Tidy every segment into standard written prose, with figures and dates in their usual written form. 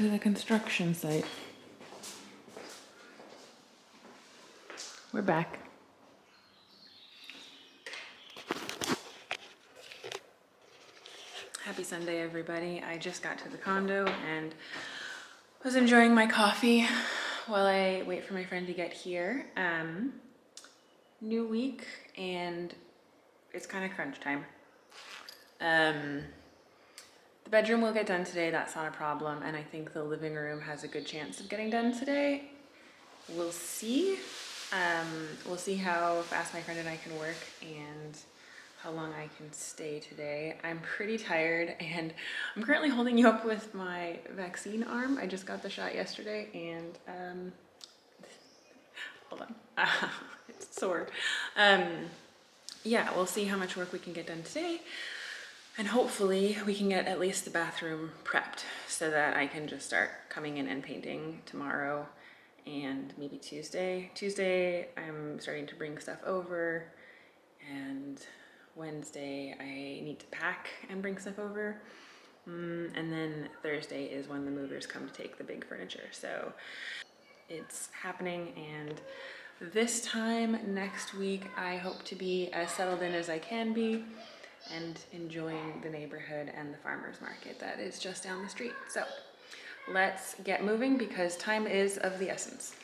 to the construction site. We're back. Happy Sunday, everybody. I just got to the condo and was enjoying my coffee while I wait for my friend to get here. New week and it's kind of crunch time. The bedroom will get done today, that's not a problem, and I think the living room has a good chance of getting done today. We'll see. We'll see how fast my friend and I can work and how long I can stay today. I'm pretty tired and I'm currently holding you up with my vaccine arm. I just got the shot yesterday and hold on, it's sore. Yeah, we'll see how much work we can get done today. And hopefully we can get at least the bathroom prepped so that I can just start coming in and painting tomorrow and maybe Tuesday. Tuesday, I'm starting to bring stuff over, and Wednesday, I need to pack and bring stuff over. And then Thursday is when the movers come to take the big furniture. So it's happening, and this time next week, I hope to be as settled in as I can be and enjoying the neighborhood and the farmer's market that is just down the street. So let's get moving because time is of the essence.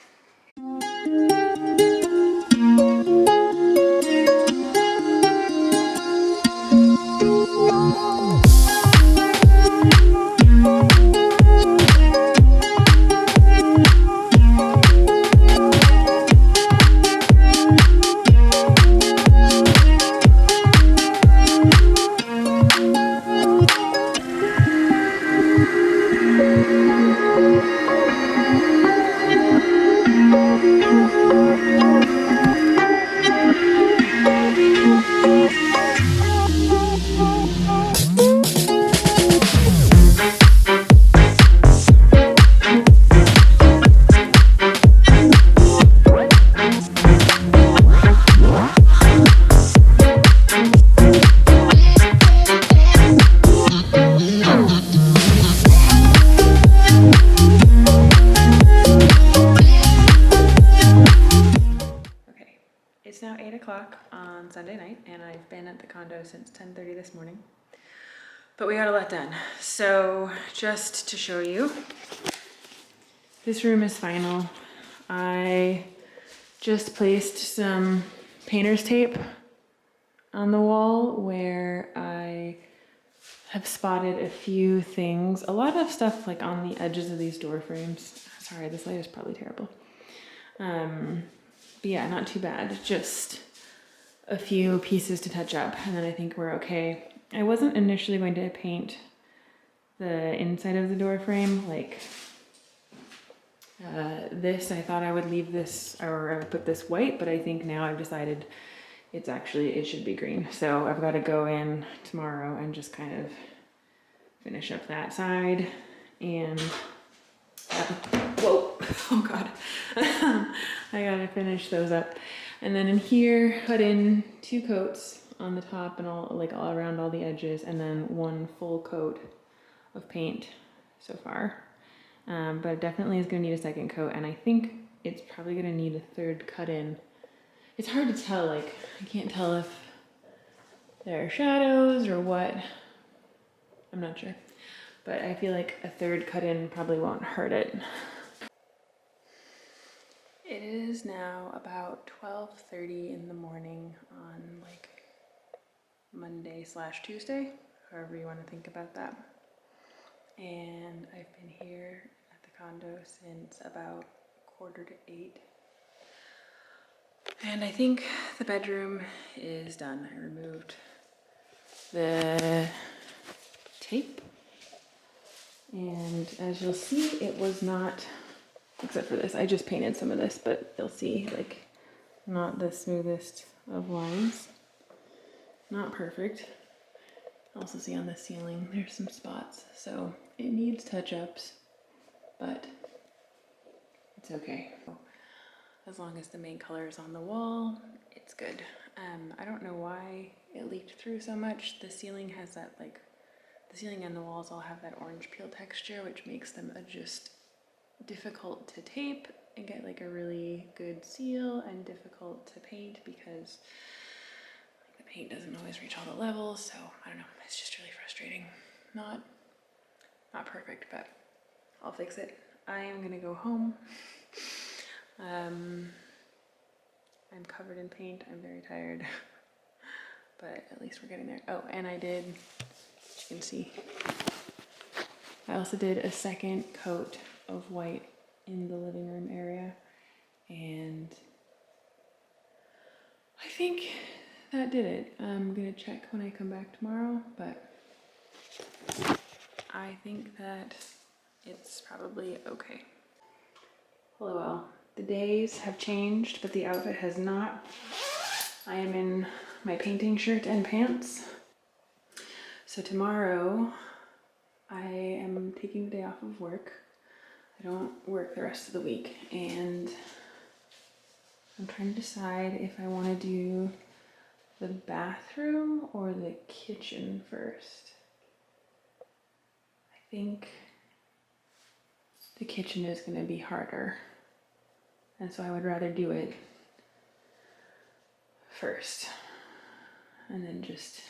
It's now 8 o'clock on Sunday night, and I've been at the condo since 10:30 this morning. But we got a lot done. So just to show you, this room is final. I just placed some painter's tape on the wall where I have spotted a few things. A lot of stuff like on the edges of these door frames. Sorry, this light is probably terrible. But yeah, not too bad. Just a few pieces to touch up, and then I think we're okay. I wasn't initially going to paint the inside of the door frame like this. I thought I would leave this, or I would put this white, but I think now I've decided it should be green. So I've got to go in tomorrow and just kind of finish up that side and whoa, oh God. I gotta finish those up. And then in here, put in 2 coats on the top and all around all the edges, and then 1 full coat of paint so far. But it definitely is gonna need a second coat, and I think it's probably gonna need a 3rd cut in. It's hard to tell, I can't tell if there are shadows or what. I'm not sure. But I feel like a 3rd cut in probably won't hurt it. It is now about 12:30 in the morning on Monday/Tuesday, however you want to think about that. And I've been here at the condo since about 7:45. And I think the bedroom is done. I removed the tape. And as you'll see, it was not, except for this, I just painted some of this, but you'll see, not the smoothest of lines. Not perfect. Also see on the ceiling, there's some spots. So it needs touch-ups, but it's okay. As long as the main color is on the wall, it's good. I don't know why it leaked through so much. The ceiling has that the ceiling and the walls all have that orange peel texture, which makes them just difficult to tape and get like a really good seal, and difficult to paint because the paint doesn't always reach all the levels. So I don't know, it's just really frustrating. Not perfect, but I'll fix it. I am gonna go home. I'm covered in paint. I'm very tired, but at least we're getting there. Oh, and I did, as you can see, I also did a second coat of white in the living room area, and I think that did it. I'm gonna check when I come back tomorrow, but I think that it's probably okay. Hello all. The days have changed, but the outfit has not. I am in my painting shirt and pants. So tomorrow I am taking the day off of work. I don't work the rest of the week, and I'm trying to decide if I want to do the bathroom or the kitchen first. I think the kitchen is going to be harder, and so I would rather do it first and then just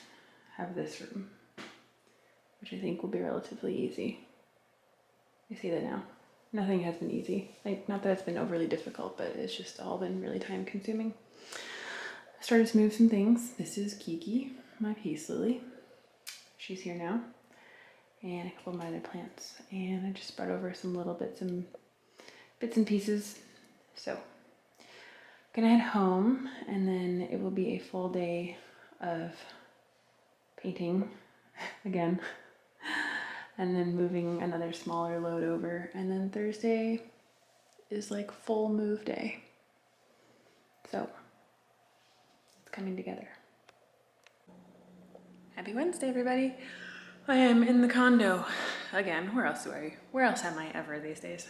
have this room, which I think will be relatively easy. I see that now. Nothing has been easy. Like, not that it's been overly difficult, but it's just all been really time consuming. I started to move some things. This is Kiki, my peace lily. She's here now. And a couple of my other plants. And I just brought over some little bits and pieces. So I'm gonna head home, and then it will be a full day of painting again. And then moving another smaller load over, and then Thursday is like full move day. So it's coming together. Happy Wednesday, everybody. I am in the condo again. Where else am I ever these days?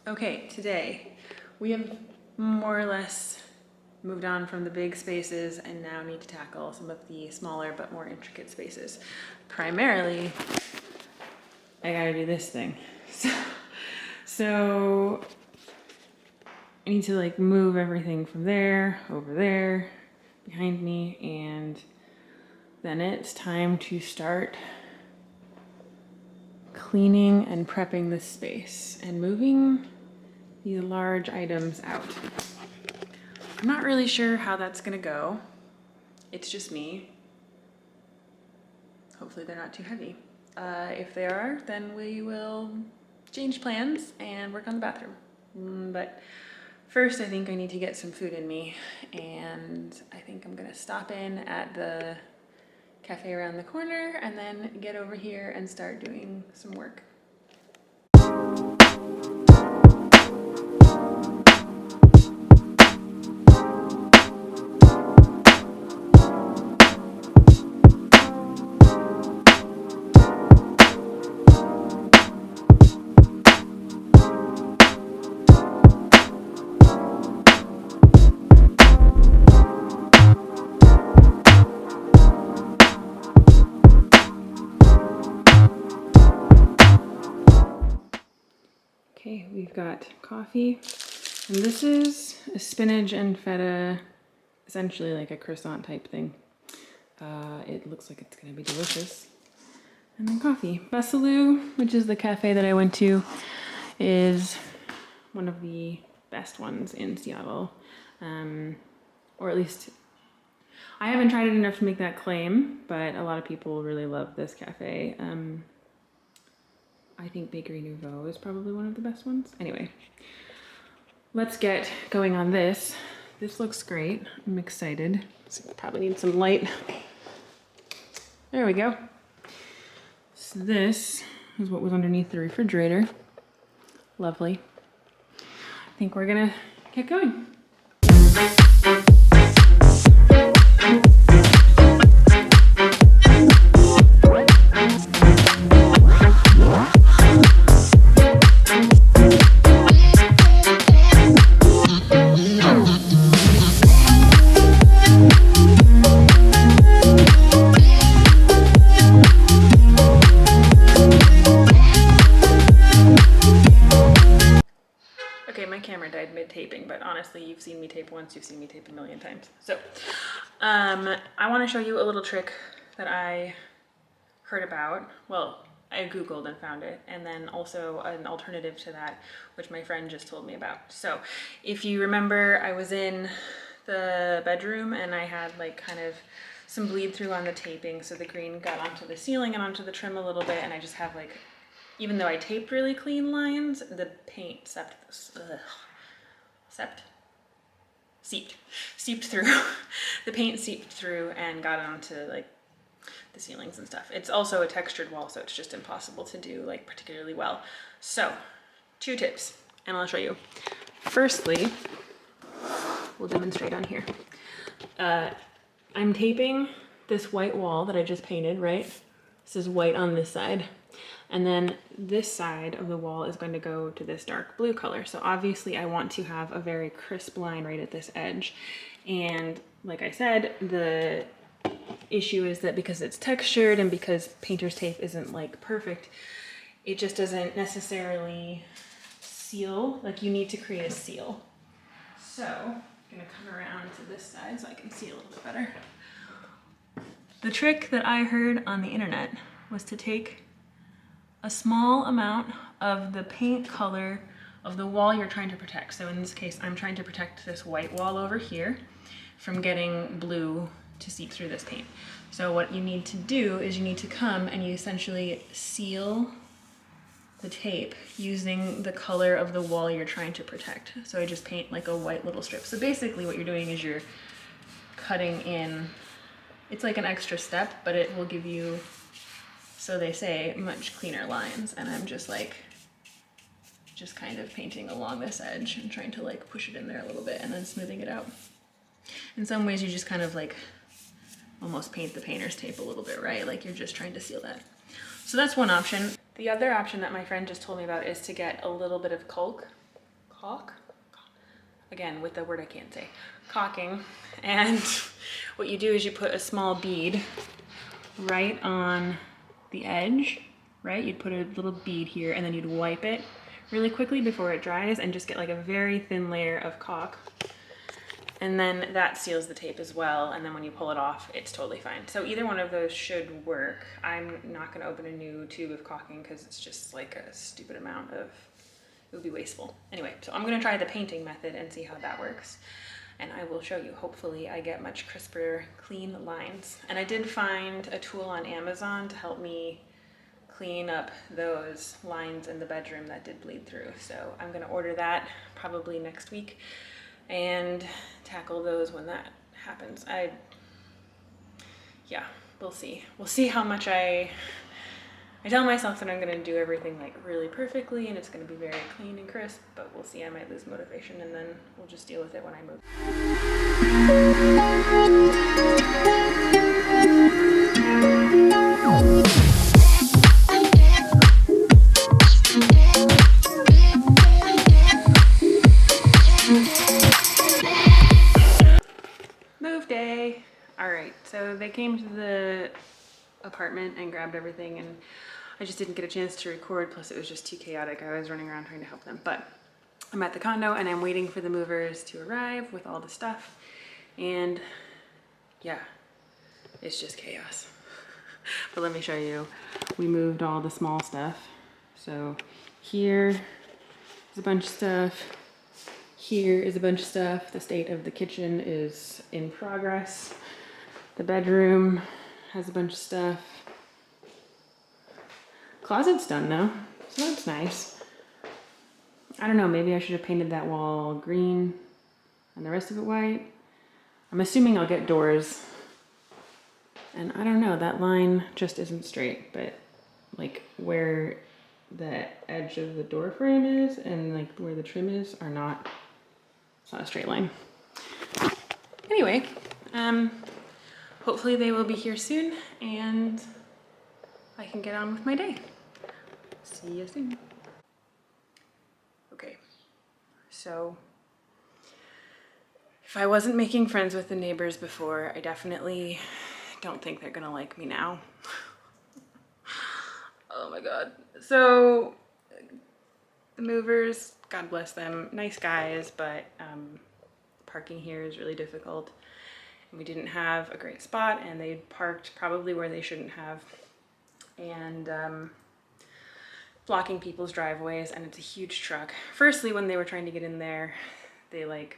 Okay, today we have more or less moved on from the big spaces and now need to tackle some of the smaller but more intricate spaces. Primarily, I gotta do this thing. So I need to like move everything from there, over there, behind me, and then it's time to start cleaning and prepping the space and moving these large items out. I'm not really sure how that's gonna go. It's just me. Hopefully they're not too heavy. If they are, then we will change plans and work on the bathroom. But first, I think I need to get some food in me, and I think I'm gonna stop in at the cafe around the corner and then get over here and start doing some work. Okay, we've got coffee, and this is a spinach and feta, essentially like a croissant type thing. It looks like it's gonna be delicious. And then coffee. Besalu, which is the cafe that I went to, is one of the best ones in Seattle. Or at least, I haven't tried it enough to make that claim, but a lot of people really love this cafe. I think Bakery Nouveau is probably one of the best ones. Anyway, let's get going on this. This looks great. I'm excited. So probably need some light. There we go. So this is what was underneath the refrigerator. Lovely. I think we're gonna get going. Okay, my camera died mid-taping, but honestly, you've seen me tape once, you've seen me tape a million times. So, I want to show you a little trick that I heard about. Well, I Googled and found it, and then also an alternative to that, which my friend just told me about. So, if you remember, I was in the bedroom and I had like kind of some bleed through on the taping, so the green got onto the ceiling and onto the trim a little bit, and I just have like, even though I taped really clean lines, the paint seeped through. The paint seeped through and got onto like the ceilings and stuff. It's also a textured wall, so it's just impossible to do like particularly well. So, 2 tips, and I'll show you. Firstly, we'll demonstrate on here. I'm taping this white wall that I just painted, right? This is white on this side. And then this side of the wall is going to go to this dark blue color. So obviously I want to have a very crisp line right at this edge. And like I said, the issue is that because it's textured and because painter's tape isn't like perfect, it just doesn't necessarily seal. Like you need to create a seal. So I'm gonna come around to this side so I can see a little bit better. The trick that I heard on the internet was to take a small amount of the paint color of the wall you're trying to protect. So in this case, I'm trying to protect this white wall over here from getting blue to seep through this paint. So what you need to do is you need to come and you essentially seal the tape using the color of the wall you're trying to protect. So I just paint like a white little strip. So basically what you're doing is you're cutting in, it's like an extra step, but it will give you, so they say, much cleaner lines. And I'm just like, just kind of painting along this edge and trying to like push it in there a little bit and then smoothing it out. In some ways you just kind of like almost paint the painter's tape a little bit, right? Like you're just trying to seal that. So that's one option. The other option that my friend just told me about is to get a little bit of caulk, again with the word I can't say, caulking. And what you do is you put a small bead right on the edge, right? You'd put a little bead here and then you'd wipe it really quickly before it dries and just get like a very thin layer of caulk. And then that seals the tape as well. And then when you pull it off, it's totally fine. So either one of those should work. I'm not gonna open a new tube of caulking because it's just like a stupid amount of, it would be wasteful. Anyway, so I'm gonna try the painting method and see how that works. And I will show you. Hopefully I get much crisper, clean lines. And I did find a tool on Amazon to help me clean up those lines in the bedroom that did bleed through. So I'm gonna order that probably next week and tackle those when that happens. Yeah, we'll see. We'll see how much I tell myself that I'm gonna do everything like really perfectly and it's gonna be very clean and crisp, but we'll see. I might lose motivation and then we'll just deal with it when I move. Move day. All right, so they came to the apartment and grabbed everything and I just didn't get a chance to record, plus it was just too chaotic. I was running around trying to help them, but I'm at the condo and I'm waiting for the movers to arrive with all the stuff. And yeah, it's just chaos. But let me show you. We moved all the small stuff. So here is a bunch of stuff. Here is a bunch of stuff. The state of the kitchen is in progress. The bedroom has a bunch of stuff. Closet's done though, so that's nice. I don't know, maybe I should have painted that wall green and the rest of it white. I'm assuming I'll get doors. And I don't know, that line just isn't straight, but like where the edge of the door frame is and like where the trim is are not, it's not a straight line. Anyway, hopefully they will be here soon and I can get on with my day. See you soon. Okay, so if I wasn't making friends with the neighbors before, I definitely don't think they're gonna like me now. Oh my God. So the movers God bless them, nice guys, but parking here is really difficult. And we didn't have a great spot, and they parked probably where they shouldn't have, and blocking people's driveways, and it's a huge truck. Firstly, when they were trying to get in there, they like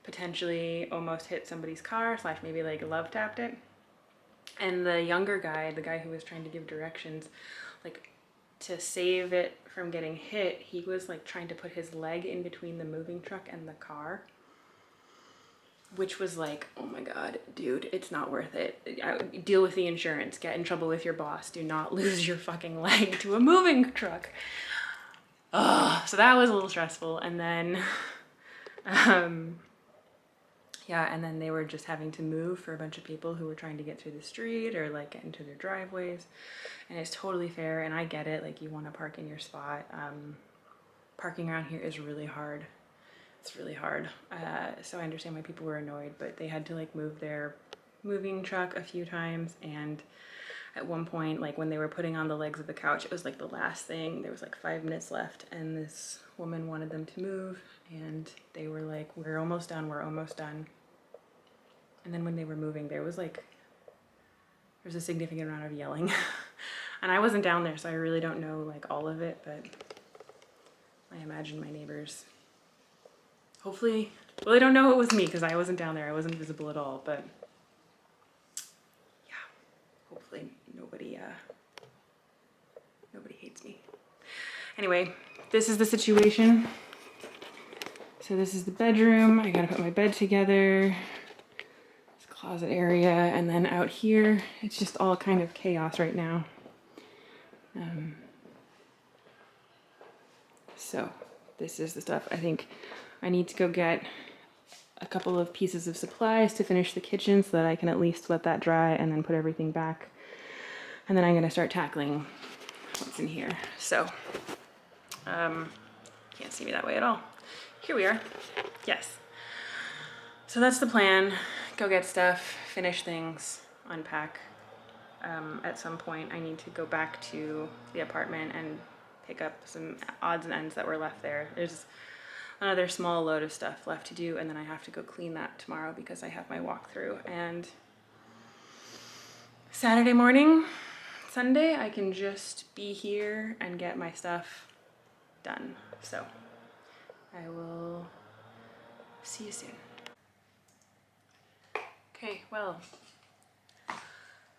potentially almost hit somebody's car, slash maybe like love tapped it. And the younger guy, the guy who was trying to give directions, like to save it from getting hit, he was like trying to put his leg in between the moving truck and the car, which was like, oh my God, dude, it's not worth it. Deal with the insurance, get in trouble with your boss. Do not lose your fucking leg to a moving truck. Oh, so that was a little stressful. And then, yeah, and then they were just having to move for a bunch of people who were trying to get through the street or like get into their driveways. And it's totally fair, and I get it, like you want to park in your spot. Parking around here is really hard. It's really hard. So I understand why people were annoyed, but they had to like move their moving truck a few times, and at one point, like when they were putting on the legs of the couch, it was like the last thing. There was like 5 minutes left, and this woman wanted them to move, and they were like, we're almost done, we're almost done. And then when they were moving, there was a significant amount of yelling. And I wasn't down there, so I really don't know like all of it, but I imagine my neighbors, hopefully, well, they don't know it was me because I wasn't down there. I wasn't visible at all, but yeah, hopefully nobody hates me. Anyway, this is the situation. So this is the bedroom. I gotta put my bed together. This closet area, and then out here, it's just all kind of chaos right now. So this is the stuff. I think I need to go get a couple of pieces of supplies to finish the kitchen so that I can at least let that dry and then put everything back. And then I'm gonna start tackling what's in here. So, can't see me that way at all. Here we are, yes. So that's the plan. Go get stuff, finish things, unpack. At some point I need to go back to the apartment and pick up some odds and ends that were left there. There's another small load of stuff left to do, and then I have to go clean that tomorrow because I have my walkthrough. And Saturday morning, Sunday, I can just be here and get my stuff done. So I will see you soon. Okay, well,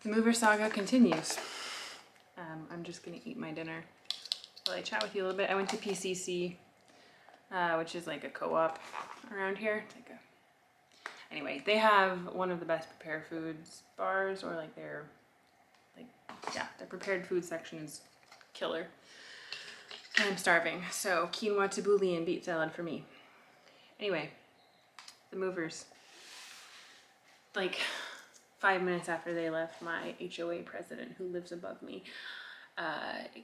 the mover saga continues. I'm just gonna eat my dinner while I chat with you a little bit. I went to PCC, which is like a co-op around here. It's like anyway, they have one of the best prepared foods bars, or like their prepared food section is killer. And I'm starving, so quinoa tabbouleh and beet salad for me. Anyway, the movers. Like 5 minutes after they left, my HOA president, who lives above me,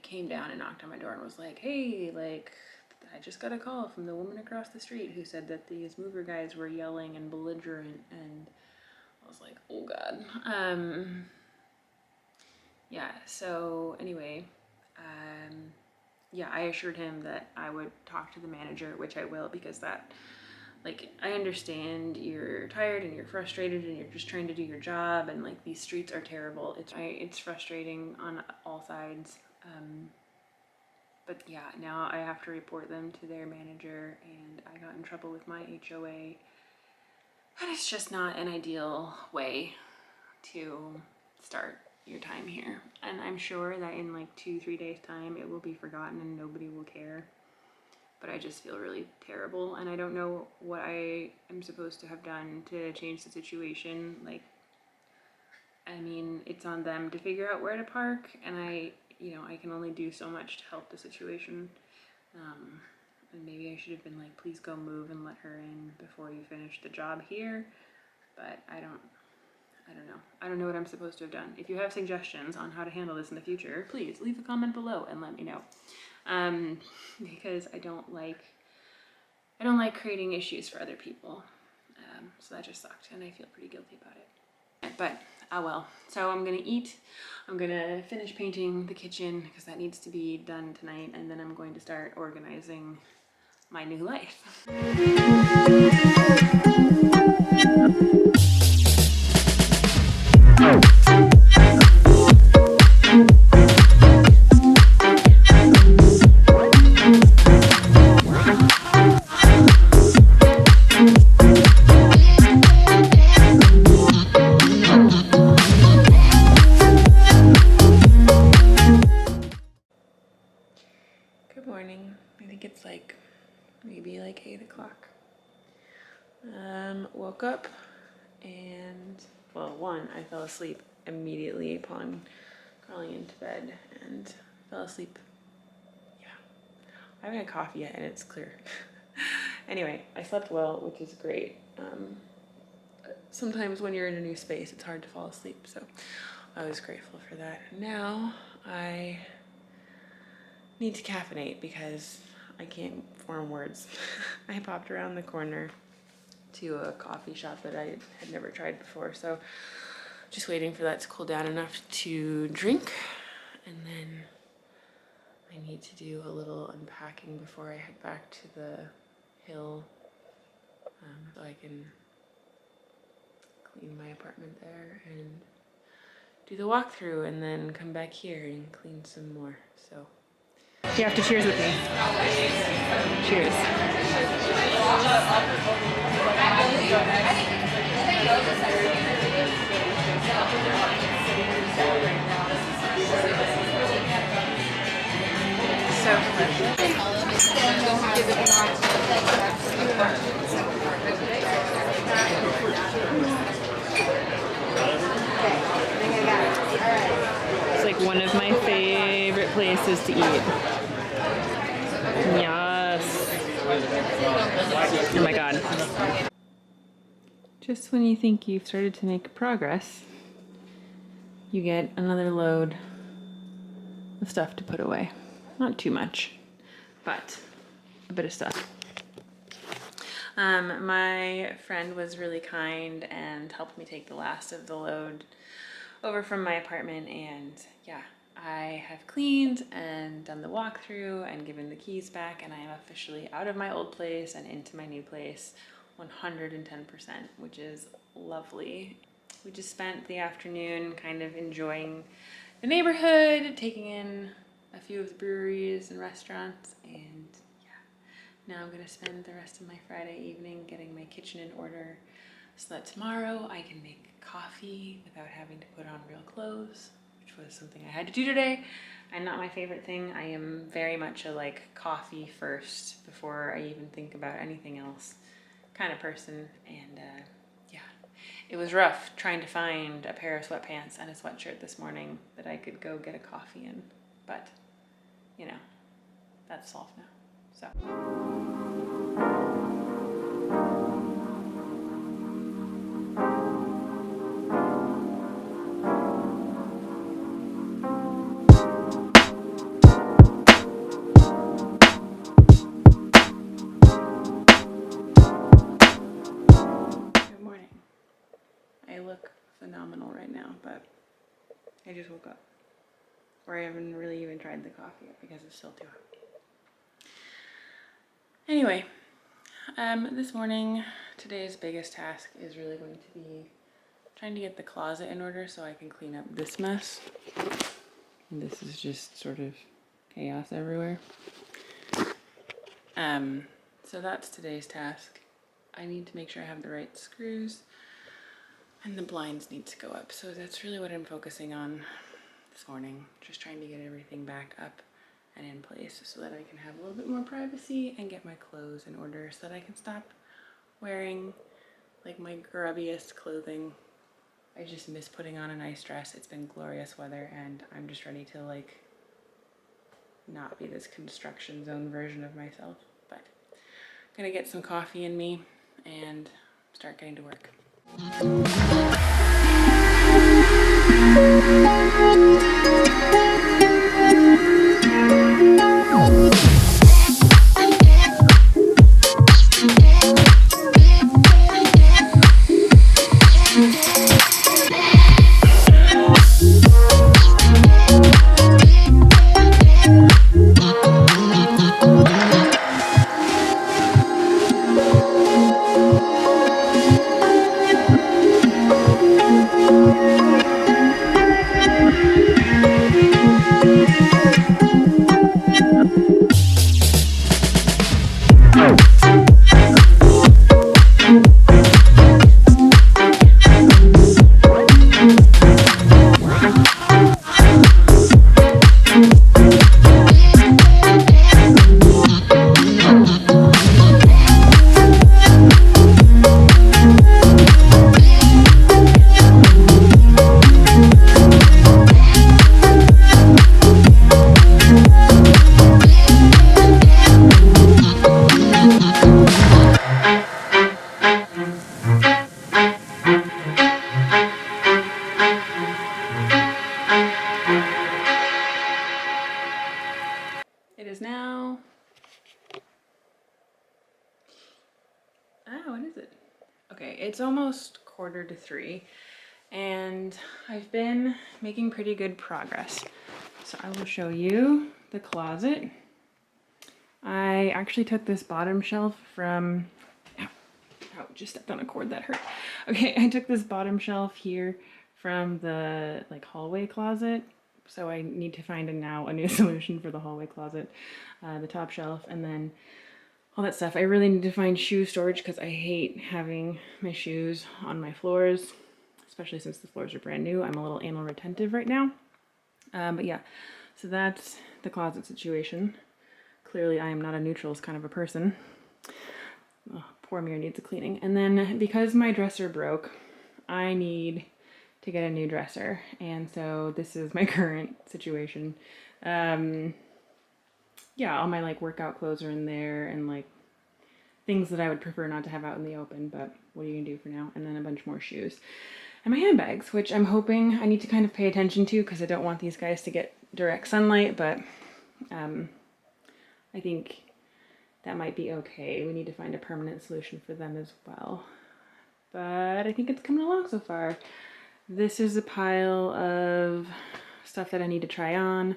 came down and knocked on my door and was like, hey, like, I just got a call from the woman across the street who said that these mover guys were yelling and belligerent, and I was like, oh God. Yeah, so anyway, yeah, I assured him that I would talk to the manager, which I will, because that, like, I understand you're tired and you're frustrated and you're just trying to do your job, and like these streets are terrible. It's frustrating on all sides. But yeah, now I have to report them to their manager, and I got in trouble with my HOA. And it's just not an ideal way to start your time here. And I'm sure that in like 2-3 days time it will be forgotten and nobody will care. But I just feel really terrible, and I don't know what I am supposed to have done to change the situation. Like, I mean, it's on them to figure out where to park, and I can only do so much to help the situation. And maybe I should have been like, please go move and let her in before you finish the job here. But I don't know. I don't know what I'm supposed to have done. If you have suggestions on how to handle this in the future, please leave a comment below and let me know. Because I don't like creating issues for other people. So that just sucked, and I feel pretty guilty about it. But, well. So I'm gonna eat. I'm gonna finish painting the kitchen because that needs to be done tonight, and then I'm going to start organizing my new life. Good morning. I think it's like maybe like 8 o'clock. Woke up and, well, one, I fell asleep immediately upon crawling into bed and fell asleep. Yeah. I haven't had coffee yet and it's clear. Anyway, I slept well, which is great. Sometimes when you're in a new space, it's hard to fall asleep, so I was grateful for that. Now I need to caffeinate because I can't form words. I popped around the corner to a coffee shop that I had never tried before, so just waiting for that to cool down enough to drink, and then I need to do a little unpacking before I head back to the hill, so I can clean my apartment there and do the walkthrough and then come back here and clean some more. So you have to cheers with me. Cheers. So it's like one of my favorite places to eat. Yes. Oh my god. Just when you think you've started to make progress, you get another load of stuff to put away. Not too much, but a bit of stuff. My friend was really kind and helped me take the last of the load over from my apartment, and yeah, I have cleaned and done the walkthrough and given the keys back, and I am officially out of my old place and into my new place 110%, which is lovely. We just spent the afternoon kind of enjoying the neighborhood, taking in a few of the breweries and restaurants, and yeah, now I'm gonna spend the rest of my Friday evening getting my kitchen in order so that tomorrow I can make coffee without having to put on real clothes, which was something I had to do today, and not my favorite thing. I am very much a like coffee first before I even think about anything else kind of person, and yeah, it was rough trying to find a pair of sweatpants and a sweatshirt this morning that I could go get a coffee in, but you know, that's solved now, so. Good morning. I look phenomenal right now, but I just woke up. Or I haven't really even tried the coffee yet because it's still too hot. Anyway, this morning, today's biggest task is really going to be trying to get the closet in order so I can clean up this mess. And this is just sort of chaos everywhere. So that's today's task. I need to make sure I have the right screws, and the blinds need to go up. So that's really what I'm focusing on this morning, just trying to get everything back up and in place so that I can have a little bit more privacy and get my clothes in order so that I can stop wearing like my grubbiest clothing. I just miss putting on a nice dress. It's been glorious weather and I'm just ready to like not be this construction zone version of myself. But I'm gonna get some coffee in me and start getting to work. Oh, what is it? Okay, it's almost 2:45 and I've been making pretty good progress. So I will show you the closet. I actually took this bottom shelf from, oh, just stepped on a cord, that hurt. Okay, I took this bottom shelf here from the like hallway closet. So I need to find a new solution for the hallway closet, the top shelf, and then all that stuff. I really need to find shoe storage because I hate having my shoes on my floors, especially since the floors are brand new. I'm a little anal retentive right now. But yeah, so that's the closet situation. Clearly I am not a neutrals kind of a person. Oh, poor mirror needs a cleaning. And then because my dresser broke, I need to get a new dresser. And so this is my current situation. Yeah, all my like workout clothes are in there and like things that I would prefer not to have out in the open, but what are you gonna do for now? And then a bunch more shoes. And my handbags, which I'm hoping I need to kind of pay attention to because I don't want these guys to get direct sunlight, but I think that might be okay. We need to find a permanent solution for them as well. But I think it's coming along so far. This is a pile of stuff that I need to try on.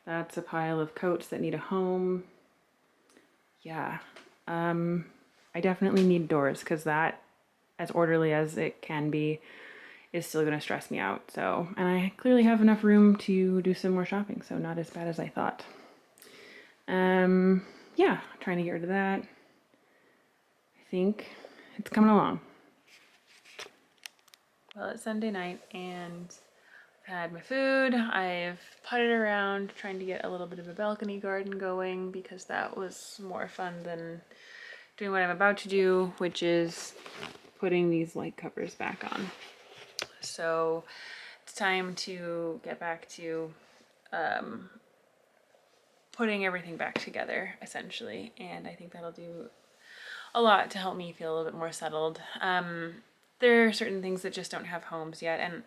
That's a pile of coats that need a home. Yeah. I definitely need doors because that, as orderly as it can be, is still going to stress me out. So, and I clearly have enough room to do some more shopping, so not as bad as I thought. Yeah, trying to get rid of that. I think it's coming along. Well, it's Sunday night and I've had my food. I've putted around trying to get a little bit of a balcony garden going because that was more fun than doing what I'm about to do, which is putting these light covers back on. So it's time to get back to putting everything back together, essentially, and I think that'll do a lot to help me feel a little bit more settled. There are certain things that just don't have homes yet, and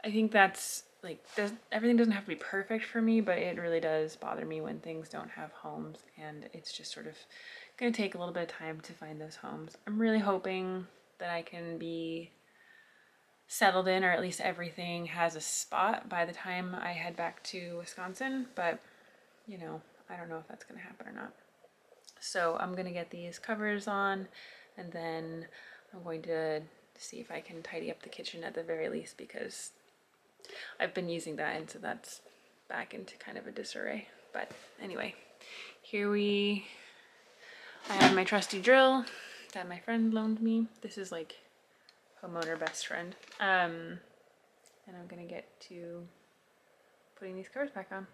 I think that's like, everything doesn't have to be perfect for me, but it really does bother me when things don't have homes, and it's just sort of gonna take a little bit of time to find those homes. I'm really hoping that I can be settled in, or at least everything has a spot by the time I head back to Wisconsin, but you know, I don't know if that's gonna happen or not. So I'm gonna get these covers on, and then I'm going to see if I can tidy up the kitchen at the very least, because I've been using that, and so that's back into kind of a disarray. But anyway, I have my trusty drill that my friend loaned me. This is like homeowner best friend. And I'm gonna get to putting these covers back on.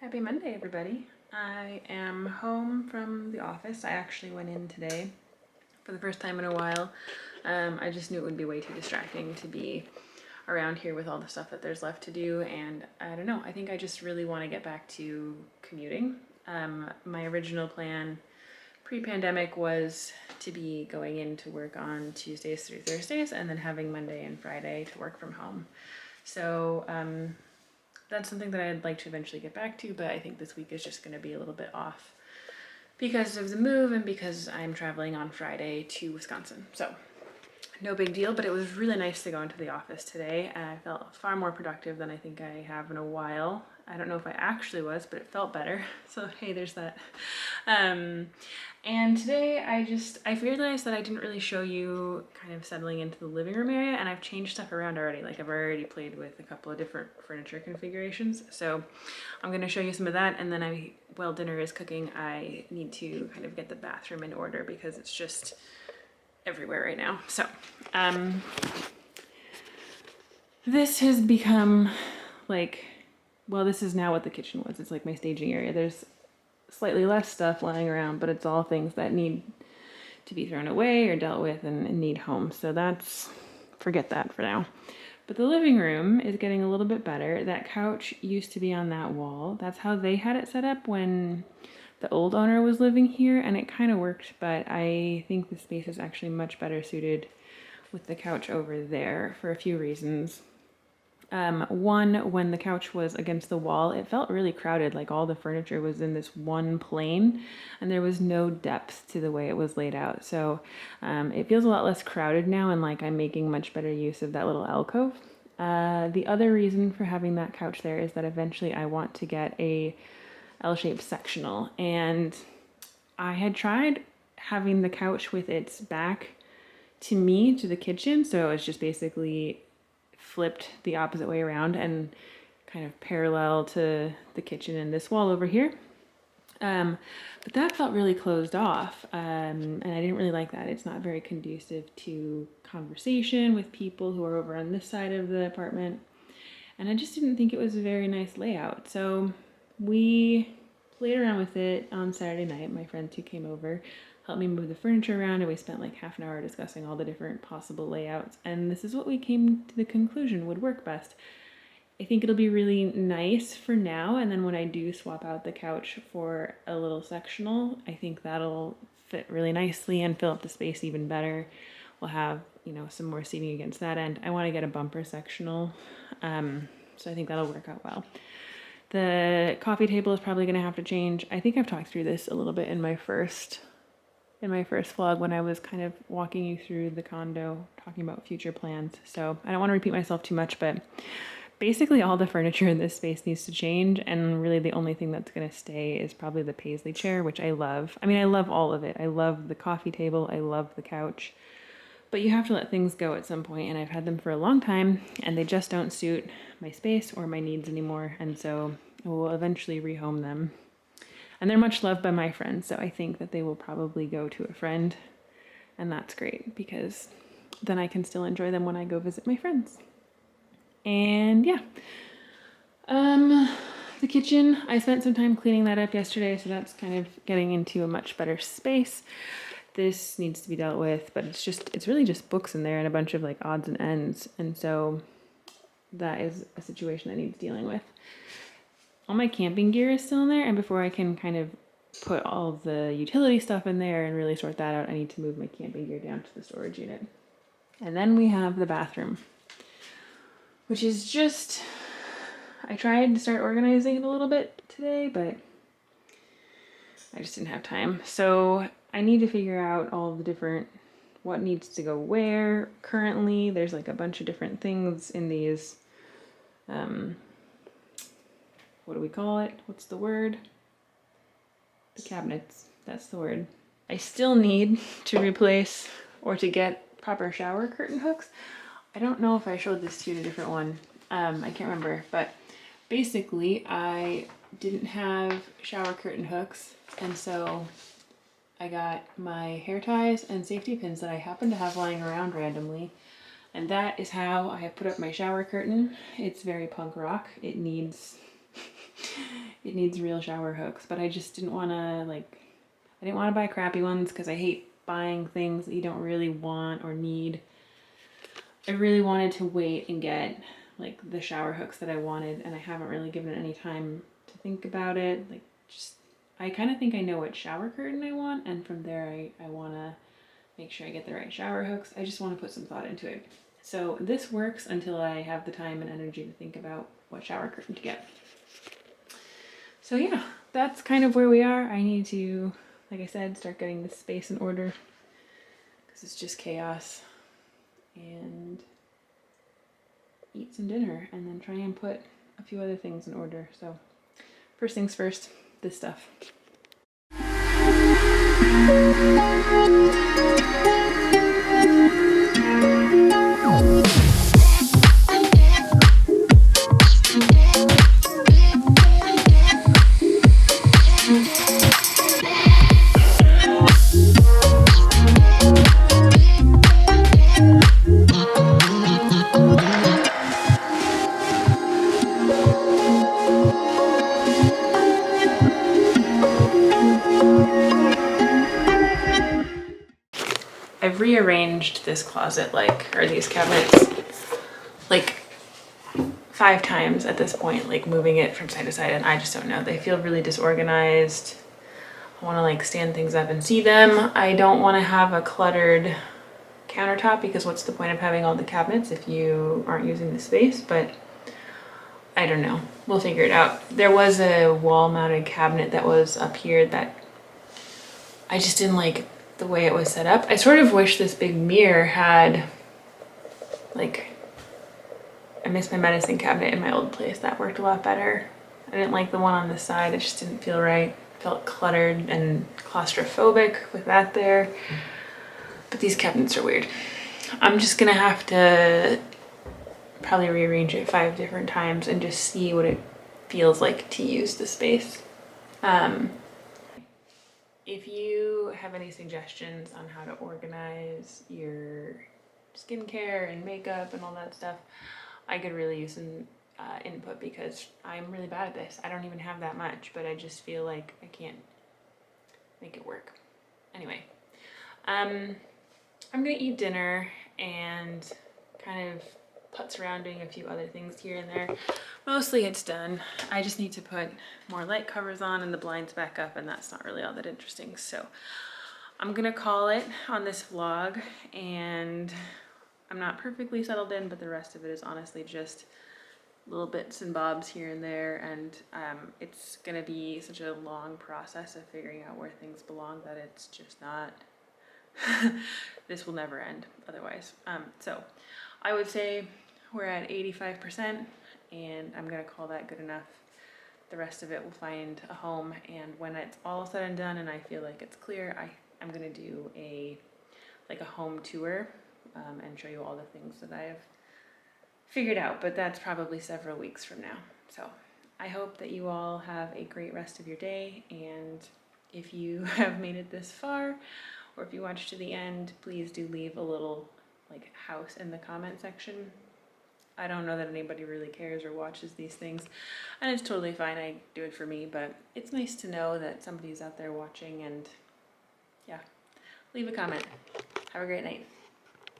Happy Monday, everybody. I am home from the office. I actually went in today for the first time in a while. I just knew it would be way too distracting to be around here with all the stuff that there's left to do, and I don't know, I think I just really want to get back to commuting. My original plan pre-pandemic was to be going in to work on Tuesdays through Thursdays and then having Monday and Friday to work from home. So that's something that I'd like to eventually get back to, but I think this week is just going to be a little bit off because of the move and because I'm traveling on Friday to Wisconsin. So no big deal, but it was really nice to go into the office today, and I felt far more productive than I think I have in a while. I don't know if I actually was, but it felt better. So hey, there's that. And today I realized that I didn't really show you kind of settling into the living room area, and I've changed stuff around already. Like, I've already played with a couple of different furniture configurations. So I'm gonna show you some of that, and then while dinner is cooking, I need to kind of get the bathroom in order because it's just everywhere right now. So this has become like, well, this is now what the kitchen was. It's like my staging area. There's slightly less stuff lying around, but it's all things that need to be thrown away or dealt with and need homes. So forget that for now. But the living room is getting a little bit better. That couch used to be on that wall. That's how they had it set up when the old owner was living here, and it kind of worked, but I think the space is actually much better suited with the couch over there for a few reasons. One, when the couch was against the wall, it felt really crowded, like all the furniture was in this one plane and there was no depth to the way it was laid out. So it feels a lot less crowded now, and like I'm making much better use of that little alcove. The other reason for having that couch there is that eventually I want to get a L-shaped sectional, and I had tried having the couch with its back to me, to the kitchen, so it was just basically flipped the opposite way around and kind of parallel to the kitchen and this wall over here. But that felt really closed off, and I didn't really like that. It's not very conducive to conversation with people who are over on this side of the apartment, and I just didn't think it was a very nice layout. So we played around with it on Saturday night. My friends who came over helped me move the furniture around, and we spent like half an hour discussing all the different possible layouts, and this is what we came to the conclusion would work best. I think it'll be really nice for now, and then when I do swap out the couch for a little sectional, I think that'll fit really nicely and fill up the space even better. We'll have, you know, some more seating against that end. I want to get a bumper sectional, so I think that'll work out well. The coffee table is probably going to have to change. I think I've talked through this a little bit in my first vlog when I was kind of walking you through the condo, talking about future plans. So I don't want to repeat myself too much, but basically all the furniture in this space needs to change, and really the only thing that's going to stay is probably the paisley chair, which I love. I mean, I love all of it. I love the coffee table, I love the couch, but you have to let things go at some point, and I've had them for a long time and they just don't suit my space or my needs anymore, and so I will eventually rehome them. And they're much loved by my friends, so I think that they will probably go to a friend, and that's great because then I can still enjoy them when I go visit my friends. And yeah, the kitchen, I spent some time cleaning that up yesterday, so that's kind of getting into a much better space. This needs to be dealt with, but it's really just books in there and a bunch of like odds and ends, and so that is a situation that needs dealing with. All my camping gear is still in there, and before I can kind of put all the utility stuff in there and really sort that out, I need to move my camping gear down to the storage unit. And then we have the bathroom, which is just, I tried to start organizing it a little bit today, but I just didn't have time. So I need to figure out all the different, what needs to go where. Currently, there's like a bunch of different things in these, what do we call it? What's the word? The cabinets, that's the word. I still need to replace or to get proper shower curtain hooks. I don't know if I showed this to you in a different one. I can't remember, but basically I didn't have shower curtain hooks, and so I got my hair ties and safety pins that I happen to have lying around randomly, and that is how I have put up my shower curtain. It's very punk rock. It needs real shower hooks, but I just didn't want to I didn't want to buy crappy ones because I hate buying things that you don't really want or need. I really wanted to wait and get like the shower hooks that I wanted, and I haven't really given it any time to think about it. I kind of think I know what shower curtain I want, and from there I want to make sure I get the right shower hooks. I just want to put some thought into it. So this works until I have the time and energy to think about what shower curtain to get. So yeah, that's kind of where we are. I need to, like I said, start getting this space in order because it's just chaos, and eat some dinner and then try and put a few other things in order. So first things first, this stuff. I've rearranged this closet or these cabinets like 5 times at this point, like moving it from side to side, and I just don't know. They feel really disorganized. I want to stand things up and see them. I don't want to have a cluttered countertop because what's the point of having all the cabinets if you aren't using the space? But I don't know. We'll figure it out. There was a wall-mounted cabinet that was up here that I just didn't like the way it was set up. I sort of wish this big mirror had, like, I miss my medicine cabinet in my old place. That worked a lot better. I didn't like the one on the side. It just didn't feel right. Felt cluttered and claustrophobic with that there. But these cabinets are weird. I'm just gonna have to probably rearrange it 5 different times and just see what it feels like to use the space. If you have any suggestions on how to organize your skincare and makeup and all that stuff, I could really use some input because I'm really bad at this. I don't even have that much, but I just feel like I can't make it work. Anyway, I'm gonna eat dinner and kind of putz around doing a few other things here and there. Mostly it's done. I just need to put more light covers on and the blinds back up, and that's not really all that interesting. So I'm gonna call it on this vlog, and I'm not perfectly settled in, but the rest of it is honestly just little bits and bobs here and there, and it's gonna be such a long process of figuring out where things belong that it's just not this will never end otherwise. So I would say we're at 85%, and I'm gonna call that good enough. The rest of it will find a home, and when it's all said and done and I feel like it's clear, I'm gonna do a home tour and show you all the things that I've figured out, but that's probably several weeks from now. So I hope that you all have a great rest of your day, and if you have made it this far, or if you watched to the end, please do leave a little like house in the comment section. I don't know that anybody really cares or watches these things, and it's totally fine. I do it for me, but it's nice to know that somebody's out there watching, and yeah, leave a comment. Have a great night.